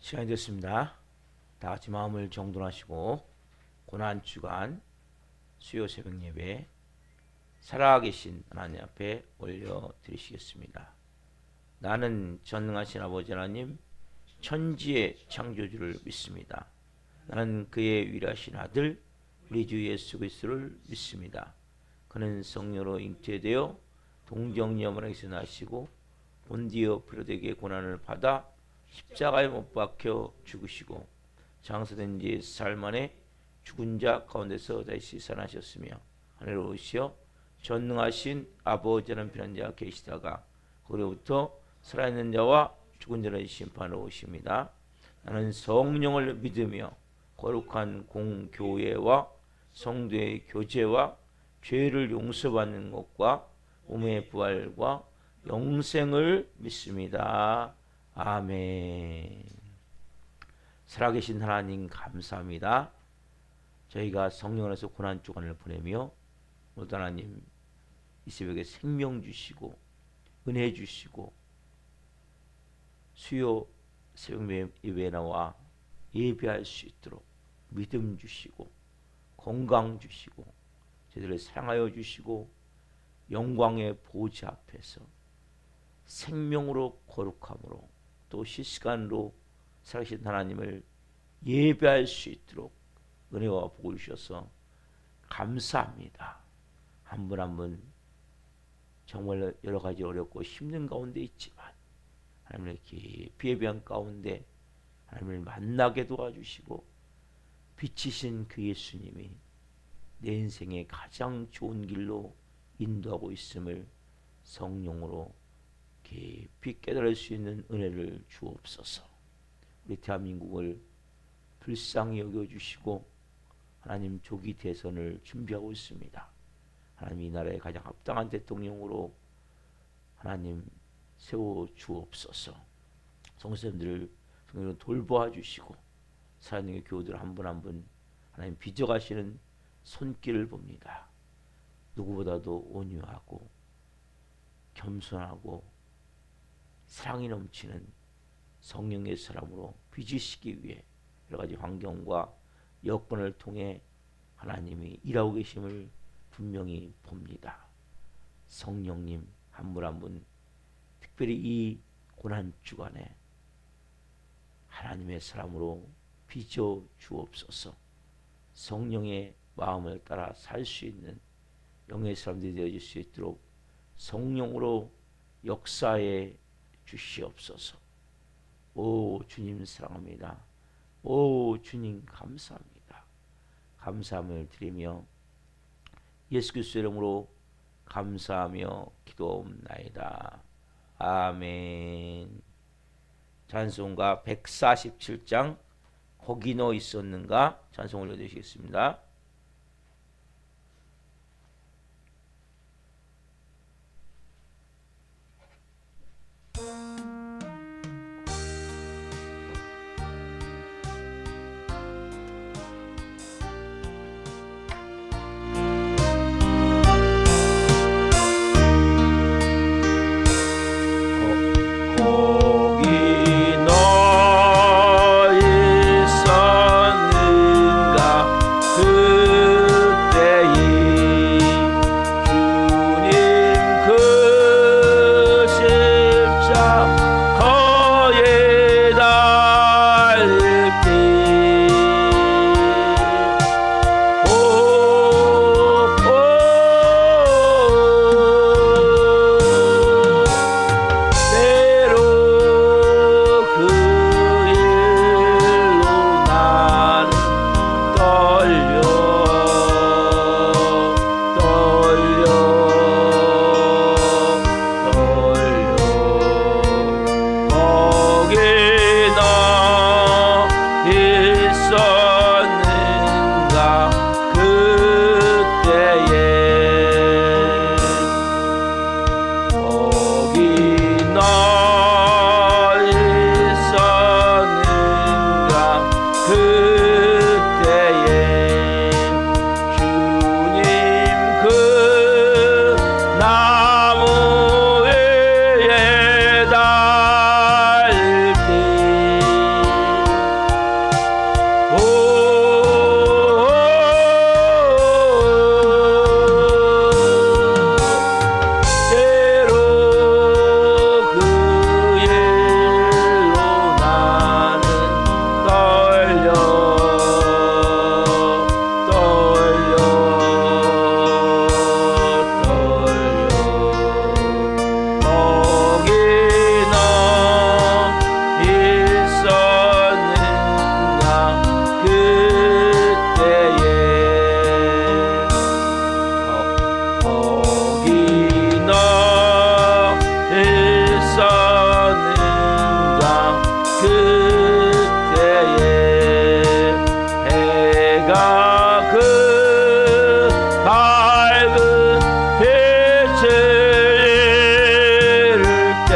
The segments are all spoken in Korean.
시간이 됐습니다. 다 같이 마음을 정돈하시고 고난주간 수요 새벽 예배 살아계신 하나님 앞에 올려드리시겠습니다. 나는 전능하신 아버지 하나님 천지의 창조주를 믿습니다. 나는 그의 위대하신 아들 우리 주 예수 그리스도를 믿습니다. 그는 성령으로 잉태되어 동정녀원에서 나시고 본디오 피라도에게 고난을 받아 십자가에 못 박혀 죽으시고 장사된 지 사흘 만에 죽은 자 가운데서 다시 살아나셨으며 하늘로 오시어 전능하신 아버지라는 편한 자가 계시다가 그로부터 살아있는 자와 죽은 자를 심판하러 오십니다. 나는 성령을 믿으며 거룩한 공교회와 성도의 교제와 죄를 용서받는 것과 몸의 부활과 영생을 믿습니다. 아멘. 살아계신 하나님 감사합니다. 저희가 성령 안에서 고난주간을 보내며 모두 하나님 이 새벽에 생명 주시고 은혜 주시고 수요 새벽 예배에 나와 예배할 수 있도록 믿음 주시고 건강 주시고 저희들을 사랑하여 주시고 영광의 보좌 앞에서 생명으로 거룩함으로 또 실시간으로 살아계신 하나님을 예배할 수 있도록 은혜와 복을 주셔서 감사합니다. 한 분 한 분 정말 여러 가지 어렵고 힘든 가운데 있지만 하나님의 깊이 예배한 가운데 하나님을 만나게 도와주시고 빛이신 그 예수님이 내 인생의 가장 좋은 길로 인도하고 있음을 성령으로 깊이 깨달을 수 있는 은혜를 주옵소서. 우리 대한민국을 불쌍히 여겨주시고 하나님 조기 대선을 준비하고 있습니다. 하나님 이 나라의 가장 합당한 대통령으로 하나님 세워주옵소서. 성도님들을 돌보아 주시고 사랑의 교우들 한 분 한 분 하나님 빚어가시는 손길을 봅니다. 누구보다도 온유하고 겸손하고 사랑이 넘치는 성령의 사람으로 빚으시기 위해 여러 가지 환경과 여건을 통해 하나님이 일하고 계심을 분명히 봅니다. 성령님 한 분 한 분 특별히 이 고난주간에 하나님의 사람으로 빚어 주옵소서. 성령의 마음을 따라 살 수 있는 영의 사람들이 되어질 수 있도록 성령으로 역사해 주시옵소서. 오 주님 사랑합니다. 오 주님 감사합니다. 감사함을 드리며 예수 그리스도의 이름으로 감사하며 기도옵나이다. 아멘. 찬송가 147장 거기 너 있었는가 찬송 올려드리겠습니다. 거기 너 있었는가 그 그때에 해가 그 밝은 빛을 잃을 때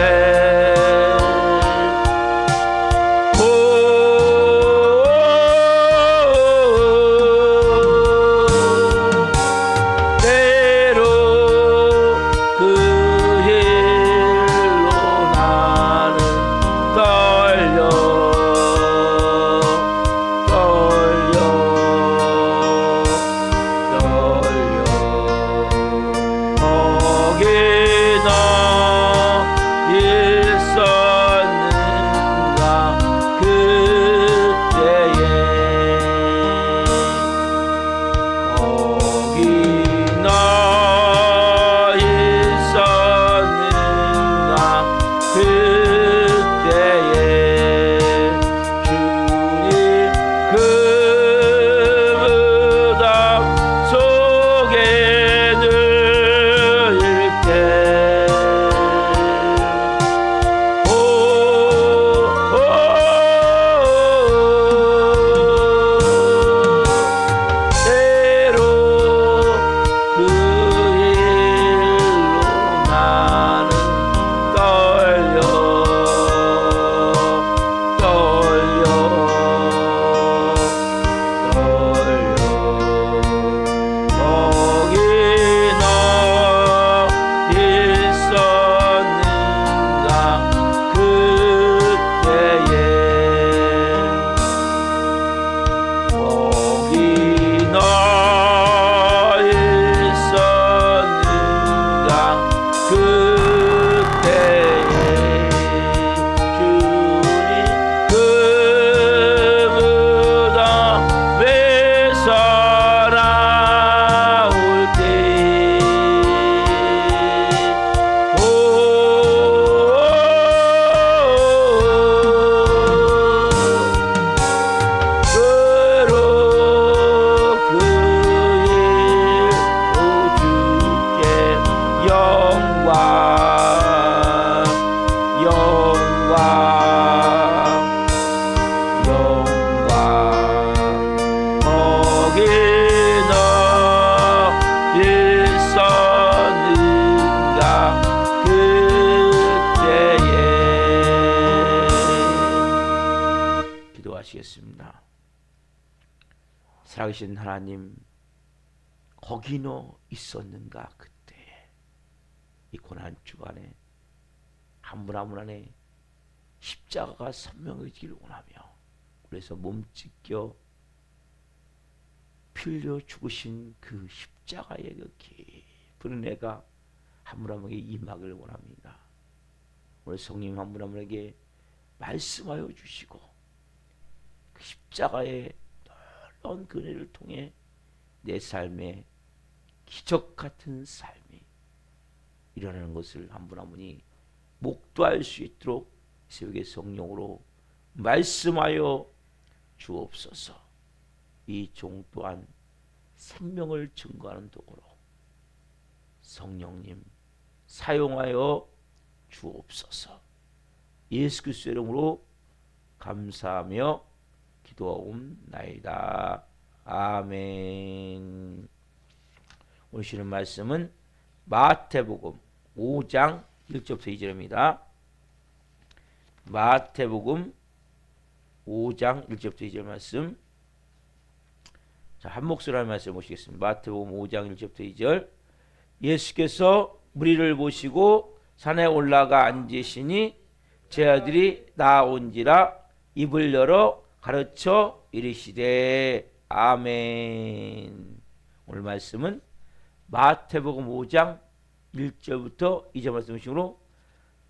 때로 그 일로 나는 떨려 거기나 있었는가 그때에 거기나 있었는가 그때에 주님 그 무덤 속에 누일 때 때로 그 일로 나는 떨려 거기나 있었는가 그때에 거기나 있었는가 그때에 주님 그 무덤에서 나올 때 그로 그 일로 주께 영광 거기나 있었는가 그때에 기도하시겠습니다. 살아계신 하나님, 거기너 있었는가 그때에 이 고난 주간에 한 분 한 분 안에 십자가가 선명해지기를 원하며 그래서 몸찢겨 피 흘려 죽으신 그 십자가의 그 깊은 은혜가 한 분 한 분에게 임하기를 원합니다. 오늘 성령 한 분 한 분에게 말씀하여 주시고 그 십자가의 놀라운 그 은혜를 통해 내 삶에 기적 같은 삶이 일어나는 것을 한 분 한 분이 목도할 수 있도록 새벽의 성령으로 말씀하여 주옵소서. 이 종 또한 생명을 증거하는 도구로 성령님 사용하여 주옵소서. 예수 그리스도의 이름으로 감사하며 기도하옵나이다. 아멘. 오늘 주시는 말씀은 마태복음 5장 1절부터 2절입니다. 마태복음 5장 1절부터 2절 말씀. 자, 한 목소리로 하는 말씀 보시겠습니다. 마태복음 5장 1절부터 2절. 예수께서 무리를 보시고 산에 올라가 앉으시니 제 아들이 나온지라 입을 열어 가르쳐 이르시되 아멘. 오늘 말씀은 마태복음 5장 1절부터 2절 말씀으로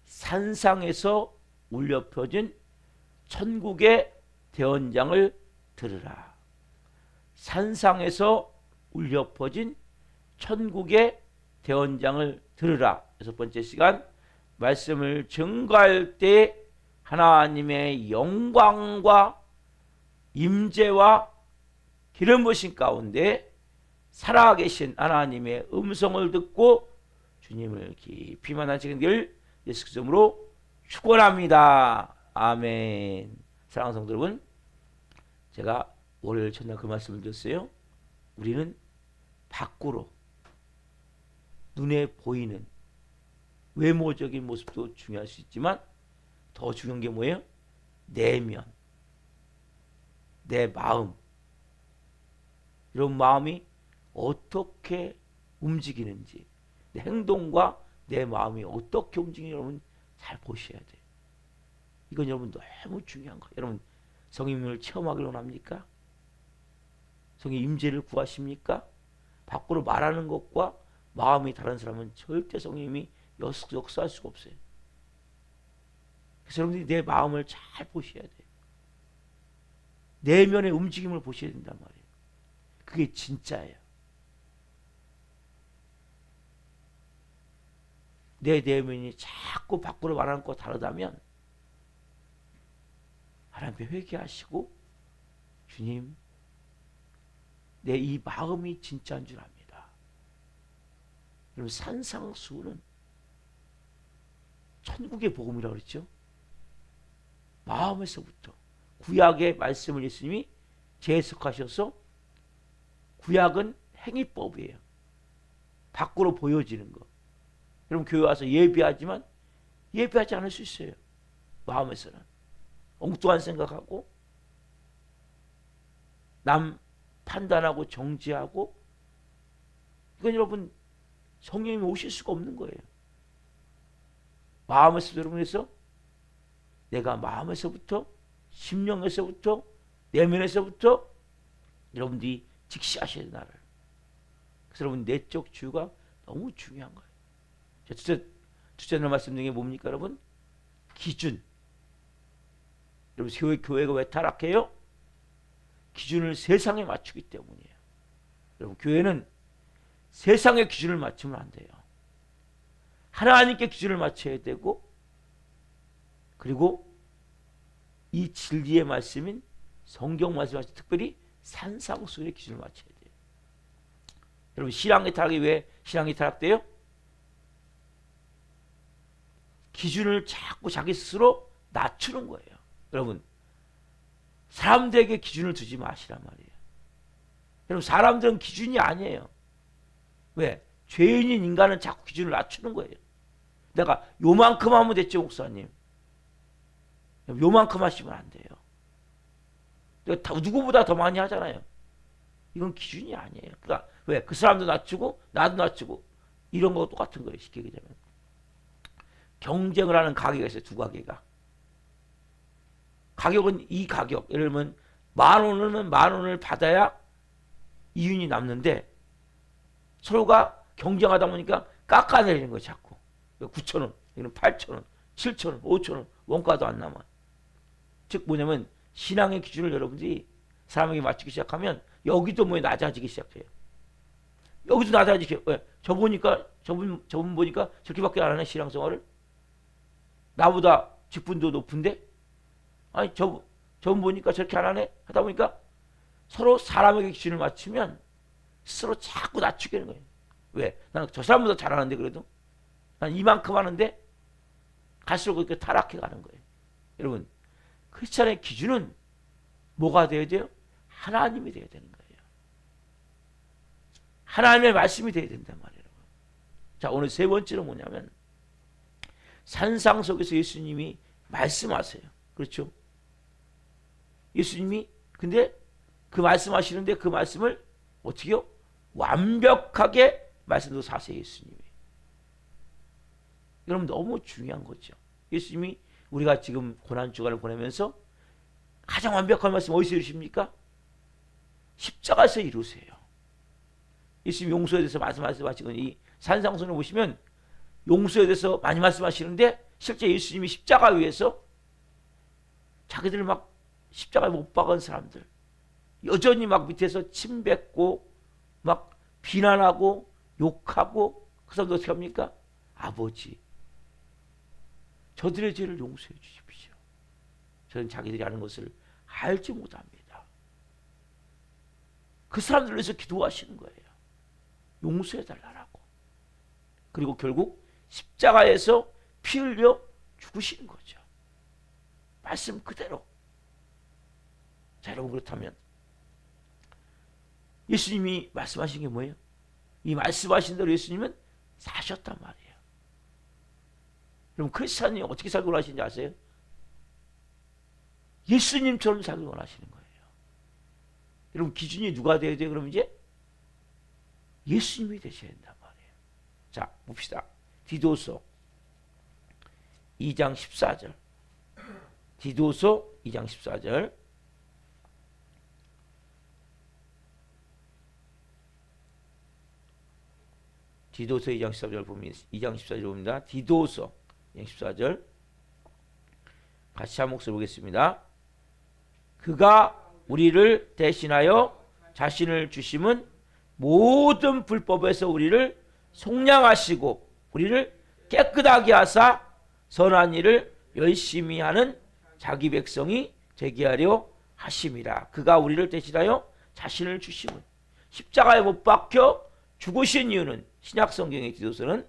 산상에서 울려 퍼진 천국의 대언장을 들으라. 산상에서 울려 퍼진 천국의 대언장을 들으라. 여섯 번째 시간 말씀을 증거할 때 하나님의 영광과 임재와 기름 부으신 가운데 살아계신 하나님의 음성을 듣고 주님을 깊이 만나시길 예수 그리스도로 축원합니다. 아멘. 사랑하는 성도 여러분, 제가 월요일 첫날 그 말씀을 드렸어요. 우리는 밖으로 눈에 보이는 외모적인 모습도 중요할 수 있지만 더 중요한 게 뭐예요? 내면, 내 마음. 이런 마음이 어떻게 움직이는지, 내 행동과 내 마음이 어떻게 움직이는지 여러분 잘 보셔야 돼요. 이건 여러분 너무 중요한 거예요. 여러분 성령님을 체험하기를 원합니까? 성령 임재를 구하십니까? 밖으로 말하는 것과 마음이 다른 사람은 절대 성령님이 역사할 수가 없어요. 그래서 여러분들이 내 마음을 잘 보셔야 돼요. 내면의 움직임을 보셔야 된단 말이에요. 그게 진짜예요. 내 내면이 자꾸 밖으로 말하는 것과 다르다면 하나님께 회개하시고, 주님, 내 이 마음이 진짜인 줄 압니다. 여러분 산상수훈은 천국의 복음이라고 그랬죠. 마음에서부터 구약의 말씀을 예수님이 재해석하셔서, 구약은 행위법이에요. 밖으로 보여지는 거. 여러분 교회 와서 예배하지만 예배하지 않을 수 있어요. 마음에서는 엉뚱한 생각하고 남 판단하고 정죄하고, 이건 여러분 성령님이 오실 수가 없는 거예요. 마음에서 여러분에서 내가 마음에서부터, 심령에서부터, 내면에서부터 여러분들이 직시하셔야 돼요. 나를. 그래서 여러분 내적 주유가 너무 중요한 거예요. 두째 날 말씀드린 게 뭡니까 여러분? 기준. 여러분 교회가 왜 타락해요? 기준을 세상에 맞추기 때문이에요. 여러분 교회는 세상의 기준을 맞추면 안 돼요. 하나님께 기준을 맞춰야 되고, 그리고 이 진리의 말씀인 성경 말씀하신 특별히 산상수훈의 기준을 맞춰야 돼요. 여러분 신앙의 타락이 왜 신앙이 타락돼요? 기준을 자꾸 자기 스스로 낮추는 거예요. 여러분 사람들에게 기준을 두지 마시란 말이에요. 여러분 사람들은 기준이 아니에요. 왜? 죄인인 인간은 자꾸 기준을 낮추는 거예요. 내가 요만큼 하면 됐죠 목사님. 요만큼 하시면 안 돼요. 내가 누구보다 더 많이 하잖아요. 이건 기준이 아니에요. 그러니까 왜? 그 사람도 낮추고 나도 낮추고 이런 거 똑같은 거예요. 쉽게 얘기하면 경쟁을 하는 가게가 있어요. 두 가게가. 가격은 이 가격. 예를 들면 10,000원이면 10,000원을 받아야 이윤이 남는데 서로가 경쟁하다 보니까 깎아내리는 거예요. 자꾸 9,000원, 여기는 8,000원, 7,000원, 5,000원 원가도 안 남아. 즉 뭐냐면 신앙의 기준을 여러분들이 사람에게 맞추기 시작하면 여기도 뭐 낮아지기 시작해요. 여기도 낮아지게. 왜? 저분 보니까 저렇게밖에 안 하네 신앙생활을. 나보다 직분도 높은데, 아니 저분 보니까 저렇게 안 하네 하다 보니까 서로 사람에게 기준을 맞추면 스스로 자꾸 낮추게 되는 거예요. 왜? 나는 저 사람보다 잘하는데 그래도 난 이만큼 하는데 갈수록 그렇게 타락해 가는 거예요. 여러분 크리스찬의 기준은 뭐가 되어야 돼요? 하나님이 되어야 되는 거예요. 하나님의 말씀이 되어야 된단 말이에요. 자, 오늘 세 번째는 뭐냐면 산상 속에서 예수님이 말씀하세요. 그렇죠? 예수님이 근데 그 말씀하시는데 그 말씀을 어떻게요? 완벽하게 말씀도 사세요. 예수님이. 여러분 너무 중요한 거죠. 예수님이 우리가 지금 고난주간을 보내면서 가장 완벽한 말씀 어디서 이루십니까? 십자가에서 이루세요. 예수님 용서에 대해서 말씀하시고 이 산상순을 보시면 용서에 대해서 많이 말씀하시는데 실제 예수님이 십자가 위에서 자기들 막 십자가에 못 박은 사람들 여전히 막 밑에서 침 뱉고 막 비난하고 욕하고 그 사람들 어떻게 합니까? 아버지 저들의 죄를 용서해 주십시오. 저는 자기들이 하는 것을 알지 못합니다. 그 사람들을 위해서 기도하시는 거예요. 용서해 달라고. 그리고 결국 십자가에서 피 흘려 죽으시는 거죠. 말씀 그대로. 자, 여러분, 그렇다면 예수님이 말씀하신 게 뭐예요? 이 말씀하신 대로 예수님은 사셨단 말이에요. 여러분, 크리스찬이 어떻게 살기 원하시는지 아세요? 예수님처럼 살기 원하시는 거예요. 여러분, 기준이 누가 되어야 돼요? 그럼 이제 예수님이 되셔야 된단 말이에요. 자, 봅시다. 디도서 2장 14절. 디도서 2장 14절. 디도서 2장 14절 보면 2장 14절 봅니다. 디도서 2장 14절 같이 한 목소리 보겠습니다. 그가 우리를 대신하여 자신을 주심은 모든 불법에서 우리를 속량하시고 우리를 깨끗하게 하사 선한 일을 열심히 하는 자기 백성이 되게 하려 하심이라. 그가 우리를 대신하여 자신을 주심은, 십자가에 못 박혀 죽으신 이유는 신약 성경의 디도서는,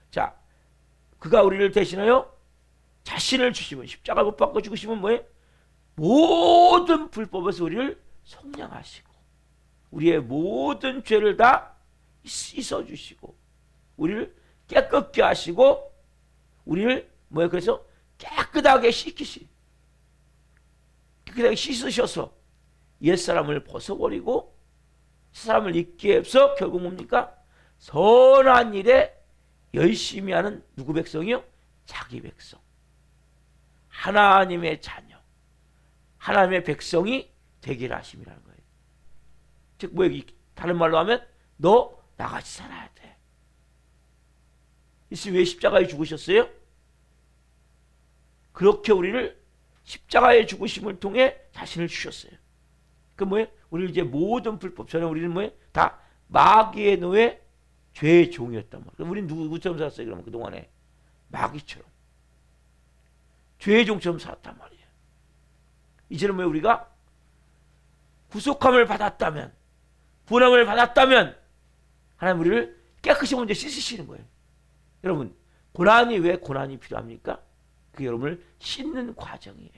자, 그가 우리를 대신하여 자신을 주심은, 십자가에 못 박혀 죽으심은 뭐예요? 모든 불법에서 우리를 속량하시고 우리의 모든 죄를 다 씻어주시고 우리를 깨끗게 하시고 우리를 뭐예요? 그래서 깨끗하게 깨끗하게 씻으셔서 옛사람을 벗어버리고 사람을 잊게 해서 결국 뭡니까? 선한 일에 열심히 하는 누구 백성이요? 자기 백성, 하나님의 자녀, 하나님의 백성이 되기를 하심이라는 거예요. 즉 뭐예요? 다른 말로 하면 너 나같이 살아야 돼. 예수님 왜 십자가에 죽으셨어요? 그렇게 우리를 십자가의 죽으심을 통해 자신을 주셨어요. 그 뭐예요? 우리 이제 모든 불법, 전에 우리는 뭐예요? 다 마귀의 노예, 죄의 종이었단 말이에요. 그럼 우리는 누구처럼 살았어요? 그러면 그동안에 마귀처럼, 죄의 종처럼 살았단 말이에요. 이제는 뭐 우리가 구속함을 받았다면, 분함을 받았다면 하나님 우리를 깨끗이 먼저 씻으시는 거예요. 여러분, 고난이 왜 고난이 필요합니까? 그게 여러분을 씻는 과정이에요.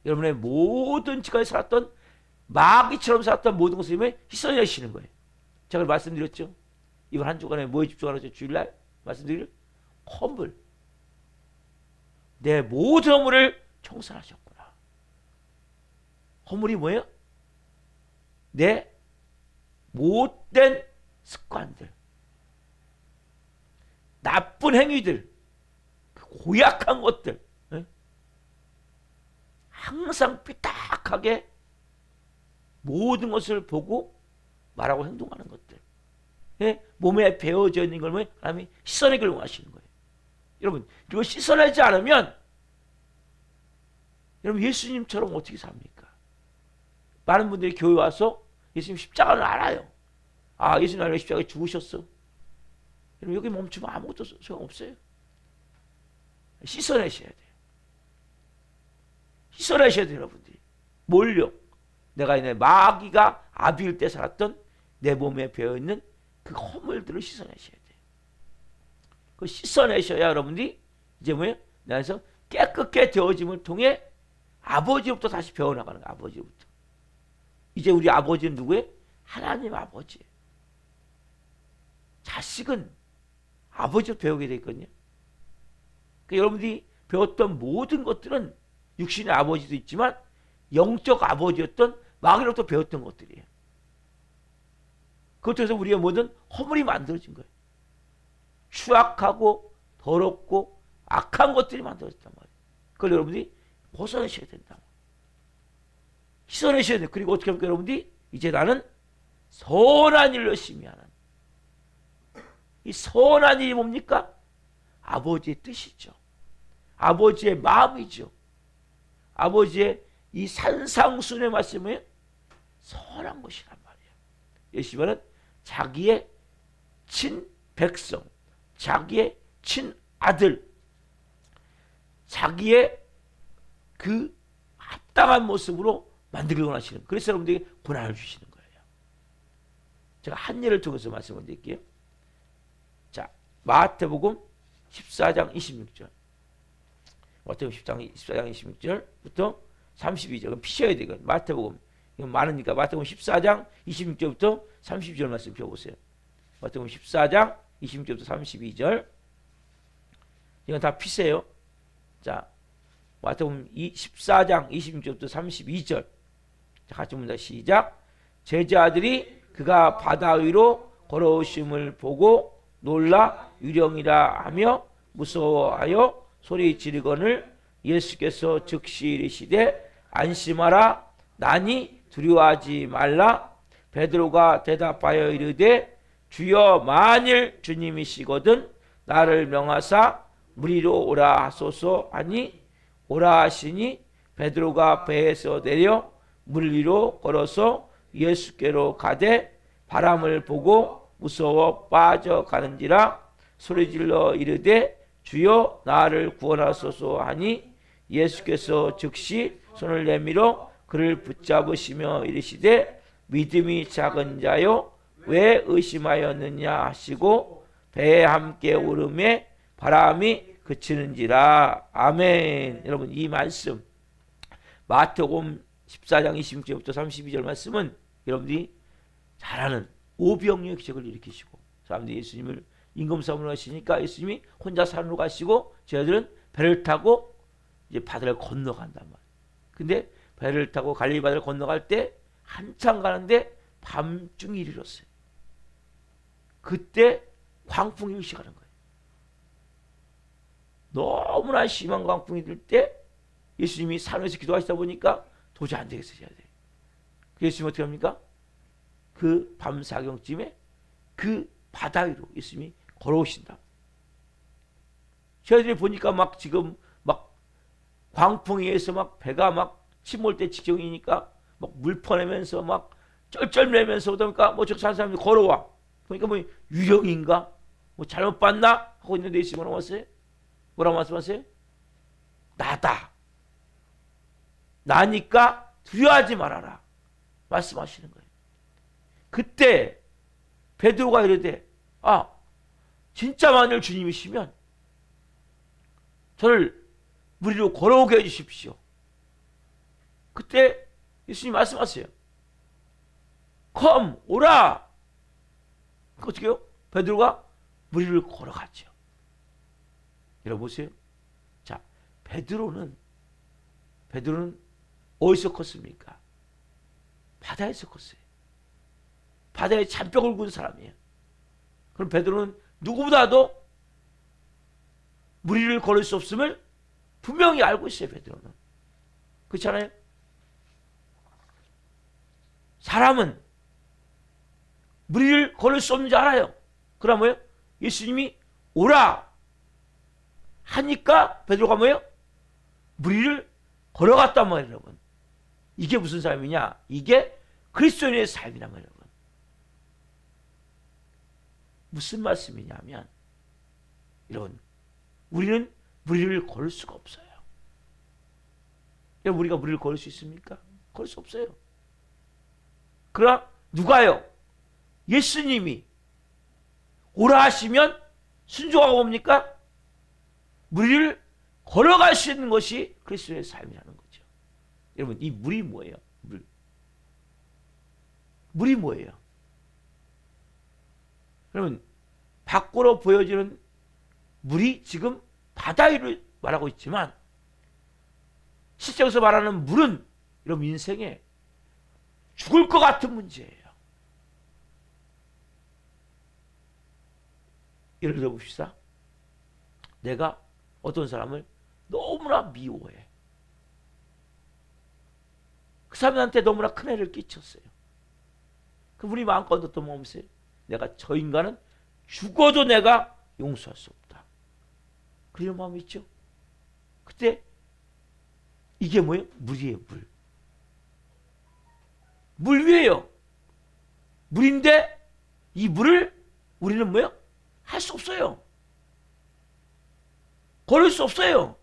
여러분의 모든 지금까지 살았던 마귀처럼 살았던 모든 것을 씻어내시는 거예요. 제가 말씀드렸죠. 이번 한 주간에 뭐에 집중하라고 주일날 말씀드릴 허물, 내 모든 허물을 청산하셨구나. 허물이 뭐예요? 내 못된 습관들, 나쁜 행위들, 고약한 것들, 항상 삐딱하게 모든 것을 보고 말하고 행동하는 것들, 몸에 배어져 있는 걸 하나님이 씻어내기를 원하시는 거예요. 여러분, 이거 씻어내지 않으면 여러분 예수님처럼 어떻게 삽니까? 많은 분들이 교회 와서 예수님 십자가를 알아요. 아, 예수님 알아요. 십자가에 죽으셨어. 여러분, 여기 멈추면 아무것도 소용없어요. 씻어내셔야 돼요. 씻어내셔야 돼요, 여러분들이. 뭘요? 내가 내 마귀가 아비일 때 살았던 내 몸에 배어있는 그 허물들을 씻어내셔야 돼요. 그 씻어내셔야 여러분들이 이제 뭐예요? 나에서 깨끗게 되어짐을 통해 아버지로부터 다시 배워나가는 거예요. 아버지로부터. 이제 우리 아버지는 누구예요? 하나님 아버지예요. 자식은 아버지로 배우게 돼 있거든요. 그러니까 여러분들이 배웠던 모든 것들은 육신의 아버지도 있지만 영적 아버지였던 마귀로부터 배웠던 것들이에요. 그것을 통해서 우리의 모든 허물이 만들어진 거예요. 추악하고 더럽고 악한 것들이 만들어졌단 말이에요. 그걸 여러분들이 벗어내셔야 된다. 씻어내셔야 돼요. 그리고 어떻게 합니까, 여러분들이? 이제 나는 선한 일을 열심히 하는. 이 선한 일이 뭡니까? 아버지의 뜻이죠. 아버지의 마음이죠. 아버지의 이 산상순의 말씀은 선한 것이란 말이에요. 예수님은 자기의 친백성, 자기의 친아들, 자기의 그 합당한 모습으로 만들기 원하시는 거예요. 그래서 여러분들에게 고난을 주시는 거예요. 제가 한 예를 통해서 말씀을 드릴게요. 자, 마태복음 14장 26절. 마태복음 14장 26절부터 32절. 그럼 피셔야 돼. 마태복음. 이건 많으니까 마태복음 14장 26절부터 32절 말씀 펴보세요. 마태복음 14장 26절부터 32절. 이건 다 피세요. 자, 마태복음 14장 26절부터 32절. 자, 같이 봅니다. 시작. 제자들이 그가 바다 위로 걸어오심을 보고 놀라 유령이라 하며 무서워하여 소리 지르거늘 예수께서 즉시 이르시되 안심하라 나니 두려워하지 말라. 베드로가 대답하여 이르되 주여 만일 주님이시거든 나를 명하사 무리로 오라 하소서 하니 오라 하시니 베드로가 배에서 내려 물 위로 걸어서 예수께로 가되 바람을 보고 무서워 빠져가는지라 소리질러 이르되 주여 나를 구원하소서 하니 예수께서 즉시 손을 내밀어 그를 붙잡으시며 이르시되 믿음이 작은 자요 왜 의심하였느냐 하시고 배에 함께 오름에 바람이 그치는지라. 아멘. 여러분 이 말씀 마태복음 14장 26절부터 32절 말씀은 여러분들이 잘 아는 오병이어의 기적을 일으키시고 사람들이 예수님을 임금사무로 하시니까 예수님이 혼자 산으로 가시고 저희들은 배를 타고 이제 바다를 건너간단 말이에요. 근데 배를 타고 갈릴리 바다를 건너갈 때 한참 가는데 밤중이 이르렀어요. 그때 광풍이 일시 가는 거예요. 너무나 심한 광풍이 들 때 예수님이 산에서 기도하시다 보니까 도저히 안 되겠어요. 예수님 어떻게 합니까? 그 밤 사경쯤에 그 바다 위로 예수님이 걸어오신다. 저희들이 보니까 막 지금 막 광풍에 의해서 막 배가 막 침몰 때 직경이니까 막 물 퍼내면서 막 쩔쩔매면서 그러니까 뭐 저 사람들이 걸어와. 그러니까 뭐 유령인가? 뭐 잘못 봤나? 하고 있는데 예수님 뭐라고 왔어요? 뭐라고 말씀하세요? 나다. 나니까 두려워하지 말아라. 말씀하시는 거예요. 그때 베드로가 이르되 진짜 만일 주님이시면 저를 물 위로 걸어오게 해주십시오. 그때 예수님 말씀하세요. 컴 오라. 어떻게 해요? 베드로가 물 위를 걸어갔죠. 여러분 보세요. 자, 베드로는 어디서 컸습니까? 바다에서 컸어요. 바다에 잔뼈를 군 사람이에요. 그럼 베드로는 누구보다도 물 위를 걸을 수 없음을 분명히 알고 있어요. 베드로는. 그렇잖아요? 사람은 물 위를 걸을 수 없는 줄 알아요. 그럼 뭐예요? 예수님이 오라 하니까 베드로가 뭐예요? 물 위를 걸어갔단 말이에요. 여러분. 이게 무슨 삶이냐? 이게 그리스도인의 삶이란 말이에요. 여러분. 무슨 말씀이냐면 여러분 우리는 물 위를 걸을 수가 없어요. 여러분 우리가 물 위를 걸을 수 있습니까? 걸을 수 없어요. 그러나 누가요? 예수님이 오라 하시면 순종하고 뭡니까? 물 위를 걸어갈 수 있는 것이 그리스도의 삶이라는 거죠. 여러분 이 물이 뭐예요? 물이 뭐예요? 여러분 밖으로 보여지는 물이 지금 바다 위를 말하고 있지만 실제로서 말하는 물은 여러분 인생에 죽을 것 같은 문제예요. 예를 들어 봅시다. 내가 어떤 사람을 너무나 미워해. 그 사람한테 너무나 큰 해를 끼쳤어요. 그럼 우리 마음껏 어떤 마음이 있어요? 내가 저 인간은 죽어도 내가 용서할 수 없다. 그런 마음이 있죠. 그때 이게 뭐예요? 물이에요. 물 위에요. 물인데 이 물을 우리는 뭐예요? 할 수 없어요. 걸을 수 없어요.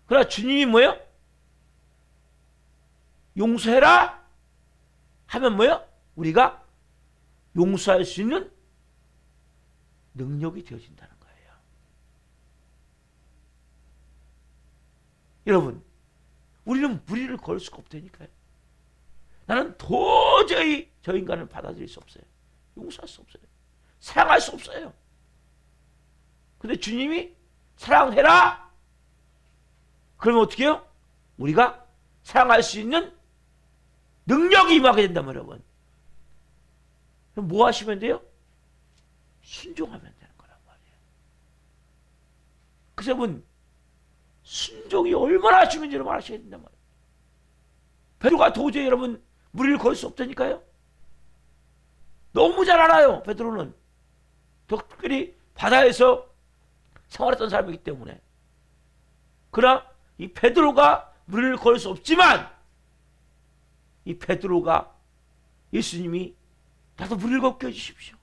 그러나 주님이 뭐예요? 용서해라 하면 뭐예요? 우리가 용서할 수 있는 능력이 되어진다는 거예요. 여러분, 우리는 무리를 걸 수가 없다니까요. 나는 도저히 저 인간을 받아들일 수 없어요. 용서할 수 없어요. 사랑할 수 없어요. 근데 주님이 사랑해라. 그러면 어떻게 해요? 우리가 사랑할 수 있는 능력이 임하게 된다면 여러분. 그럼 뭐 하시면 돼요? 순종하면 되는 거란 말이에요. 그래서 여러분, 순종이 얼마나 중요한지 여러분 아셔야 된단 말이에요. 베드로가 도저히 여러분 무리를 걸 수 없다니까요. 너무 잘 알아요. 베드로는 특별히 바다에서 생활했던 사람이기 때문에. 그러나 이 베드로가 무리를 걸 수 없지만 이 베드로가 예수님이 나도 무리를 걷게 해주십시오.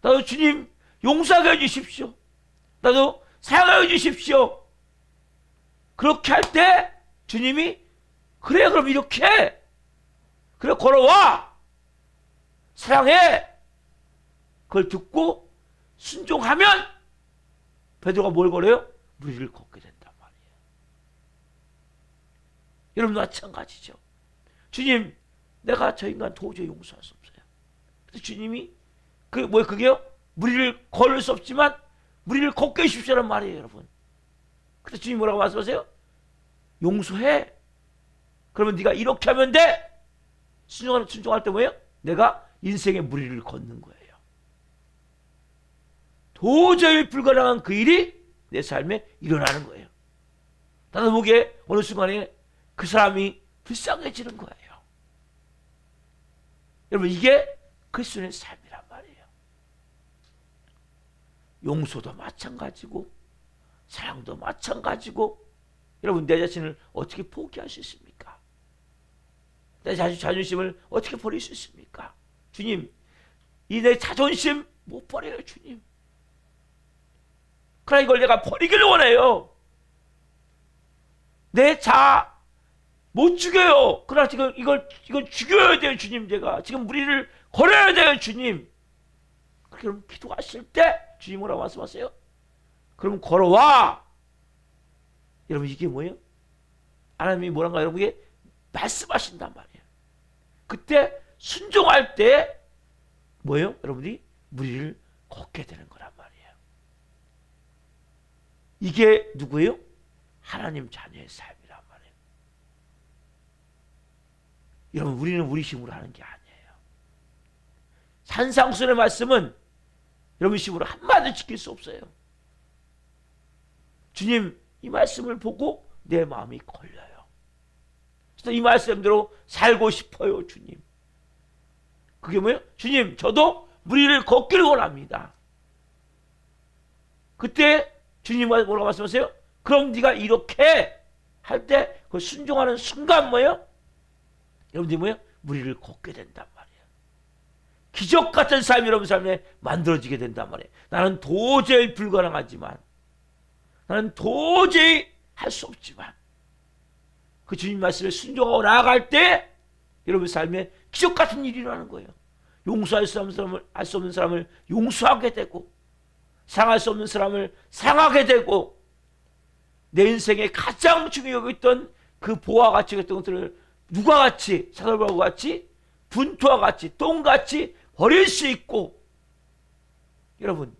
나도 주님 용서하게 해주십시오. 나도 사랑해 주십시오. 그렇게 할 때 주님이 그래 그럼 이렇게 해. 그래 걸어와. 사랑해. 그걸 듣고 순종하면 베드로가 뭘 걸어요? 무리를 걷게 된단 말이에요. 여러분 마찬가지죠. 주님 내가 저 인간 도저히 용서할 수 없어요. 그래서 주님이 그게요? 무리를 걸을 수 없지만 무리를 걷게 해주십시오란 말이에요 여러분. 그래서 주님이 뭐라고 말씀하세요? 용서해. 그러면 네가 이렇게 하면 돼. 순종할 때 뭐예요? 내가 인생의 무리를 걷는 거예요. 도저히 불가능한 그 일이 내 삶에 일어나는 거예요. 나도 보기에 어느 순간에 그 사람이 불쌍해지는 거예요. 여러분 이게 그리스도인의 삶이란 말이에요. 용서도 마찬가지고 사랑도 마찬가지고. 여러분 내 자신을 어떻게 포기할 수 있습니까? 내 자존심을 어떻게 버릴 수 있습니까? 주님 이 내 자존심 못 버려요 주님. 그러나 이걸 내가 버리기를 원해요. 내 자 못 죽여요. 그러나 지금 이걸 죽여야 돼요 주님. 제가 지금 무리를 걸어야 돼요 주님. 그럼 기도하실 때 주님 뭐라고 말씀하세요? 그럼 걸어와. 여러분 이게 뭐예요? 하나님이 뭐란가 여러분에게 말씀하신단 말이에요. 그때 순종할 때 뭐예요? 여러분들이 무리를 걷게 되는 거란 말이에요. 이게 누구예요? 하나님 자녀의 삶이란 말이에요. 여러분 우리는 우리 힘으로 하는 게 아니에요. 산상수훈의 말씀은 여러분 힘으로 한마디 지킬 수 없어요. 주님 이 말씀을 보고 내 마음이 걸려요. 그래서 이 말씀대로 살고 싶어요 주님. 그게 뭐예요? 주님 저도 무리를 걷기를 원합니다. 그때 주님 뭐라고 말씀하세요? 그럼 네가 이렇게 할 때 그 순종하는 순간 뭐예요? 여러분들이 뭐예요? 무리를 걷게 된단 말이에요. 기적 같은 삶이 여러분 삶에 만들어지게 된단 말이에요. 나는 도저히 불가능하지만 나는 도저히 할 수 없지만 그 주님 말씀에 순종하고 나아갈 때 여러분 삶에 기적 같은 일이 일어나는 거예요. 용서할 수 없는 사람을 용서하게 되고 사랑할 수 없는 사람을 사랑하게 되고 내 인생에 가장 중요하고 있던 그 보화 가치 같은 것들을 누가 같이 사도바울과 같이 분투와 같이 똥같이 버릴 수 있고 여러분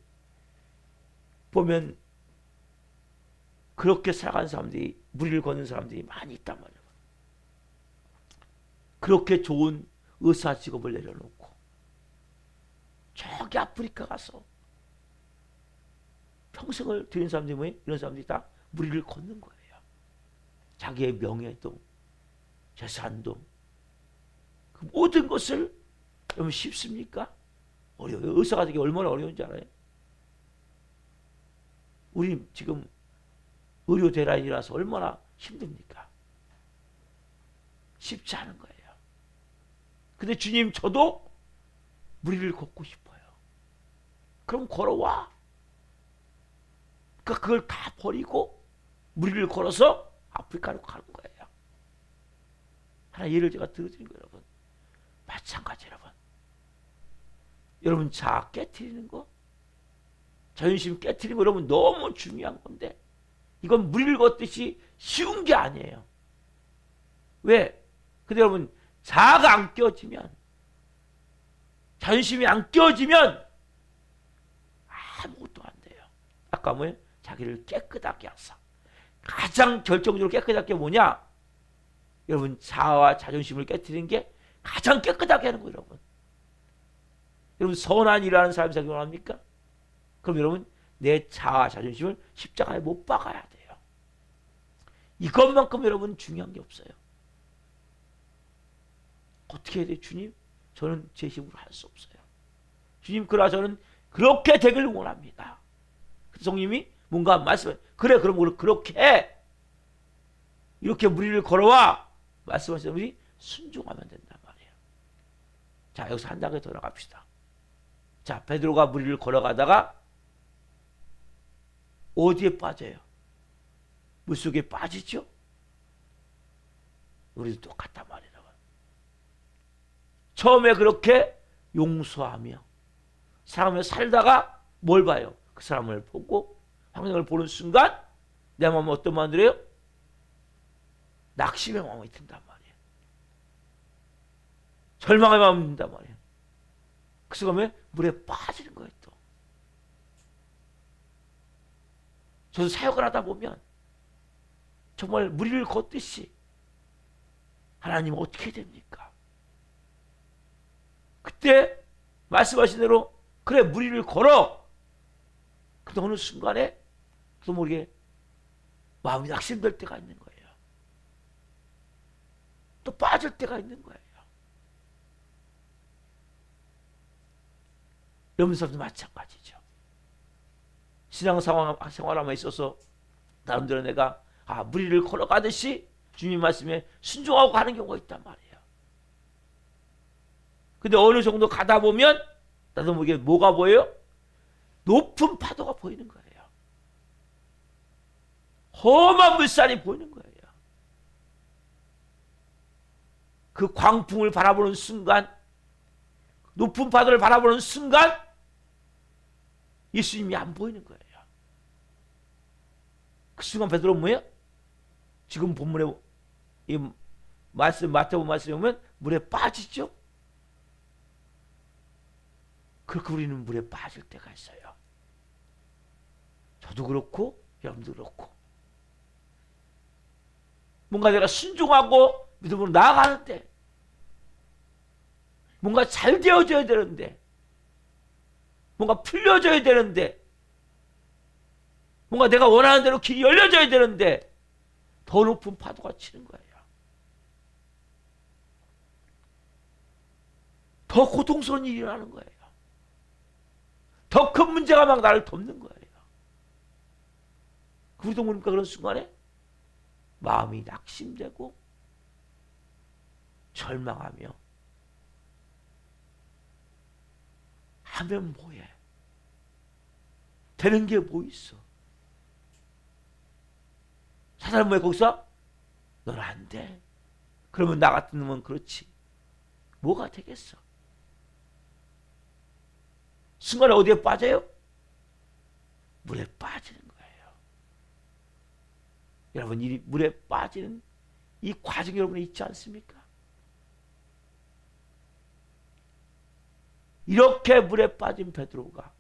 보면 그렇게 살아가는 사람들이 무리를 걷는 사람들이 많이 있단 말이에요. 그렇게 좋은 의사 직업을 내려놓고 저기 아프리카 가서 평생을 드린 사람들이 뭐예요? 이런 사람들이 다 무리를 걷는 거예요. 자기의 명예도 재산도 그 모든 것을 여러분 쉽습니까? 어려워요. 의사가 되기 얼마나 어려운지 알아요? 우리 지금 의료 대란이라서 얼마나 힘듭니까? 쉽지 않은 거예요. 근데 주님 저도 무리를 걷고 싶어요. 그럼 걸어와. 그러니까 그걸 다 버리고 무리를 걸어서 아프리카로 가는 거예요. 하나 예를 제가 들어드린 거예요, 여러분. 마찬가지 여러분. 여러분 자아 깨트리는 거, 자존심 깨트리는 거 여러분 너무 중요한 건데 이건 무리를 걷듯이 쉬운 게 아니에요. 왜? 근데 여러분, 자아가 안 깨어지면, 자존심이 안 깨어지면 아무것도 안 돼요. 아까 뭐예요? 자기를 깨끗하게 하사. 가장 결정적으로 깨끗하게 뭐냐? 여러분, 자아와 자존심을 깨뜨리는 게 가장 깨끗하게 하는 거예요, 여러분. 여러분, 선한 일을 하는 사람이 자기 원합니까? 그럼 여러분, 내 자아, 자존심을 십자가에 못 박아야 돼요. 이것만큼 여러분 중요한 게 없어요. 어떻게 해야 돼요? 주님, 저는 제 힘으로 할 수 없어요. 주님, 그러나 저는 그렇게 되길 원합니다. 성령님이 뭔가 말씀해. 그래, 그럼 그렇게 해. 이렇게 무리를 걸어와. 말씀하시는 우리 순종하면 된단 말이에요. 자, 여기서 한 단계 더 나갑시다. 자, 베드로가 무리를 걸어가다가 어디에 빠져요? 물속에 빠지죠? 우리도 똑같단 말이에요. 처음에 그렇게 용서하며 사람을 살다가 뭘 봐요? 그 사람을 보고 환경을 보는 순간 내 마음은 어떤 마음이 들어요? 낙심의 마음이 든단 말이에요. 절망의 마음이 든단 말이에요. 그 순간에 물에 빠지는 거예요. 또 저도 사역을 하다 보면 정말 무리를 걷듯이 하나님 어떻게 됩니까? 그때 말씀하신 대로 그래 무리를 걸어. 근데 어느 순간에 또 모르게 마음이 낙심될 때가 있는 거예요. 또 빠질 때가 있는 거예요. 여러분들도 마찬가지죠. 신앙 생활함에 있어서 나름대로 내가 무리를 걸어가듯이 주님 말씀에 순종하고 가는 경우가 있단 말이에요. 근데 어느 정도 가다 보면 나도 모르게 뭐가 보여요? 높은 파도가 보이는 거예요. 험한 물살이 보이는 거예요. 그 광풍을 바라보는 순간, 높은 파도를 바라보는 순간 예수님이 안 보이는 거예요. 그 순간 베드로 뭐예요? 지금 본문에 이 말씀 마태복음 말씀에 보면 물에 빠지죠. 그렇게 우리는 물에 빠질 때가 있어요. 저도 그렇고 여러분도 그렇고 뭔가 내가 순종하고 믿음으로 나아가는데 뭔가 잘 되어져야 되는데 뭔가 풀려져야 되는데 뭔가 내가 원하는 대로 길이 열려져야 되는데 더 높은 파도가 치는 거예요. 더 고통스러운 일이 일어나는 거예요. 더 큰 문제가 막 나를 덮는 거예요. 우리도 모르니까 그런 순간에 마음이 낙심되고 절망하며 하면 뭐해? 되는 게 뭐 있어? 사단은 왜 거기서 넌 안 돼. 그러면 나 같은 놈은 그렇지. 뭐가 되겠어? 순간에 어디에 빠져요? 물에 빠지는 거예요. 여러분, 이 물에 빠지는 이 과정이 여러분이 있지 않습니까? 이렇게 물에 빠진 베드로가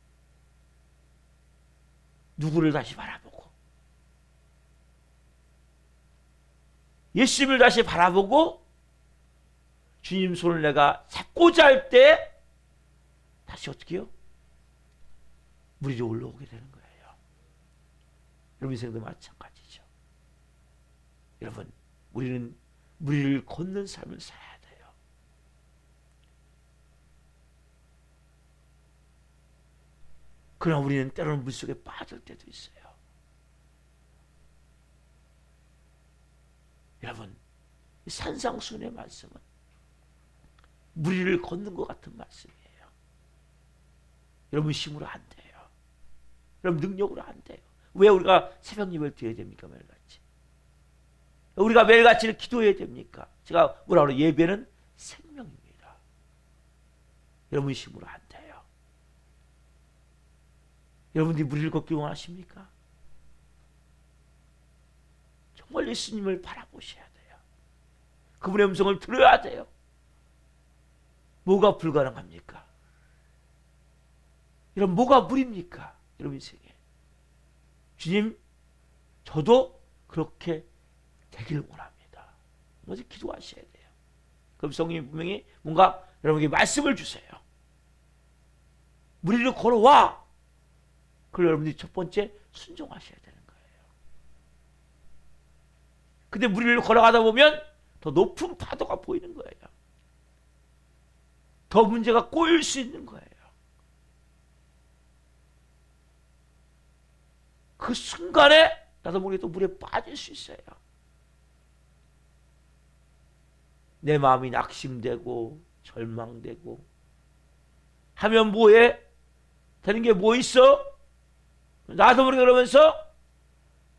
누구를 다시 바라보고 예수님을 다시 바라보고 주님 손을 내가 잡고자 할 때 다시 어떻게 해요? 물 위로 올라오게 되는 거예요. 여러분 인생도 마찬가지죠. 여러분 우리는 물 위를 걷는 삶을 살아야 돼요. 그러나 우리는 때로는 물속에 빠질 때도 있어요. 여러분 산상수훈의 말씀은 물 위를 걷는 것 같은 말씀이에요. 여러분 힘으로 안 돼요. 여러분 능력으로 안 돼요. 왜 우리가 새벽 예배를 드려야 됩니까? 매일같이 우리가 매일같이 기도해야 됩니까? 제가 뭐라 그래요? 예배는 생명입니다. 여러분 힘으로 안 돼요. 여러분들이 물 위를 걷기 원하십니까? 정말 예수님을 바라보셔야 돼요. 그분의 음성을 들어야 돼요. 뭐가 불가능합니까? 이런 뭐가 무리입니까? 여러분 인생에. 주님, 저도 그렇게 되길 원합니다. 먼저 기도하셔야 돼요. 그럼 성령이 분명히 뭔가 여러분에게 말씀을 주세요. 무리를 걸어와. 그걸 여러분들이 첫 번째 순종하셔야 되는 거예요. 근데 무리를 걸어가다 보면 더 높은 파도가 보이는 거예요. 더 문제가 꼬일 수 있는 거예요. 그 순간에 나도 모르게 또 물에 빠질 수 있어요. 내 마음이 낙심되고 절망되고 하면 뭐해? 되는 게 뭐 있어? 나도 모르게 그러면서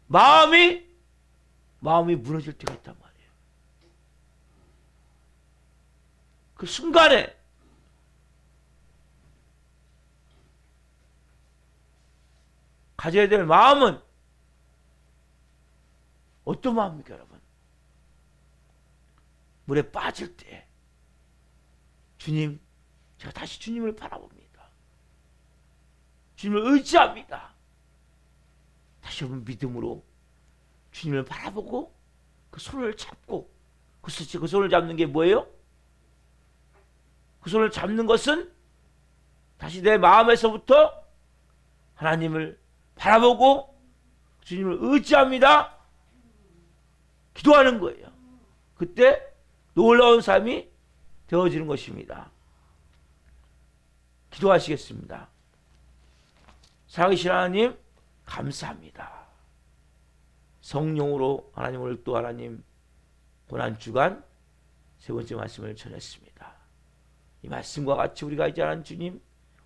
마음이 무너질 때가 있단 말이에요. 그 순간에 가져야 될 마음은 어떤 마음입니까, 여러분? 물에 빠질 때 주님, 제가 다시 주님을 바라봅니다. 주님을 의지합니다. 다시 한번 믿음으로 주님을 바라보고 그 손을 잡고 그 손을 잡는 게 뭐예요? 그 손을 잡는 것은 다시 내 마음에서부터 하나님을 바라보고 주님을 의지합니다. 기도하는 거예요. 그때 놀라운 삶이 되어지는 것입니다. 기도하시겠습니다. 살아계신 하나님, 감사합니다. 성령으로 하나님을 또 하나님 고난주간 세 번째 말씀을 전했습니다. 이 말씀과 같이 우리가 이제 하는 주님,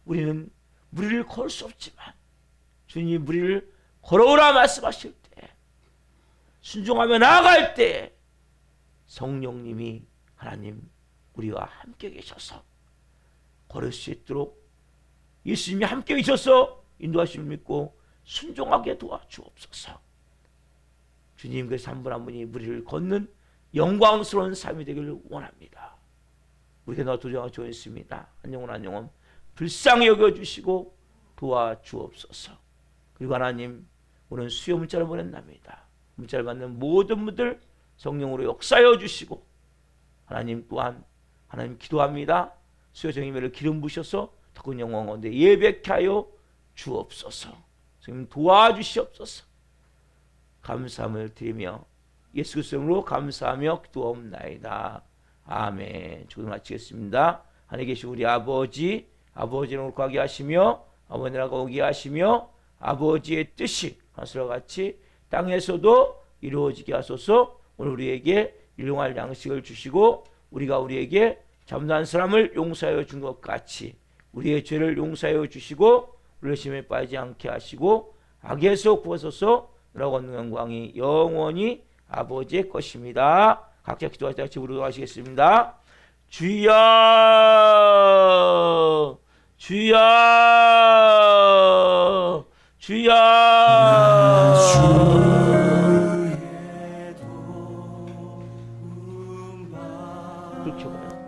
우리는 무리를 걸 수 없지만 주님이 무리를 걸어오라 말씀하실 때, 순종하며 나아갈 때 성령님이 하나님 우리와 함께 계셔서 걸을 수 있도록 예수님이 함께 계셔서 인도하심을 믿고 순종하게 도와주옵소서. 주님, 그 3분 한 분이 무리를 걷는 영광스러운 삶이 되기를 원합니다. 우리가 너 도전하고 조였습니다. 한 영혼 한 영혼 불쌍히 여겨주시고 도와주옵소서. 그리고 하나님, 오늘 수요 문자를 보냈답니다. 문자를 받는 모든 분들 성령으로 역사하여 주시고, 하나님 또한 하나님 기도합니다. 수요 정의매를 기름 부셔서 더 큰 영광 가운데 예배케 하여 주옵소서. 성님 도와주시옵소서. 감사함을 드리며 예수 그리스도 이름으로 감사하며 기도옵나이다. 아멘. 주기도 마치겠습니다. 하늘에 계신 우리 아버지, 아버지는 옳게 하시며 아버지 나라가 오게 하시며 아버지의 뜻이 하늘과 같이 땅에서도 이루어지게 하소서. 오늘 우리에게 일용할 양식을 주시고 우리가 우리에게 잘못한 사람을 용서하여 준 것 같이 우리의 죄를 용서하여 주시고 우리의 심에 빠지지 않게 하시고 악에서 구하소서. 라고 하는 영광이 영원히 아버지의 것입니다. 각자 기도할 때 같이 부르도록 하시겠습니다. 주여 주여 주여 그렇게 봐요.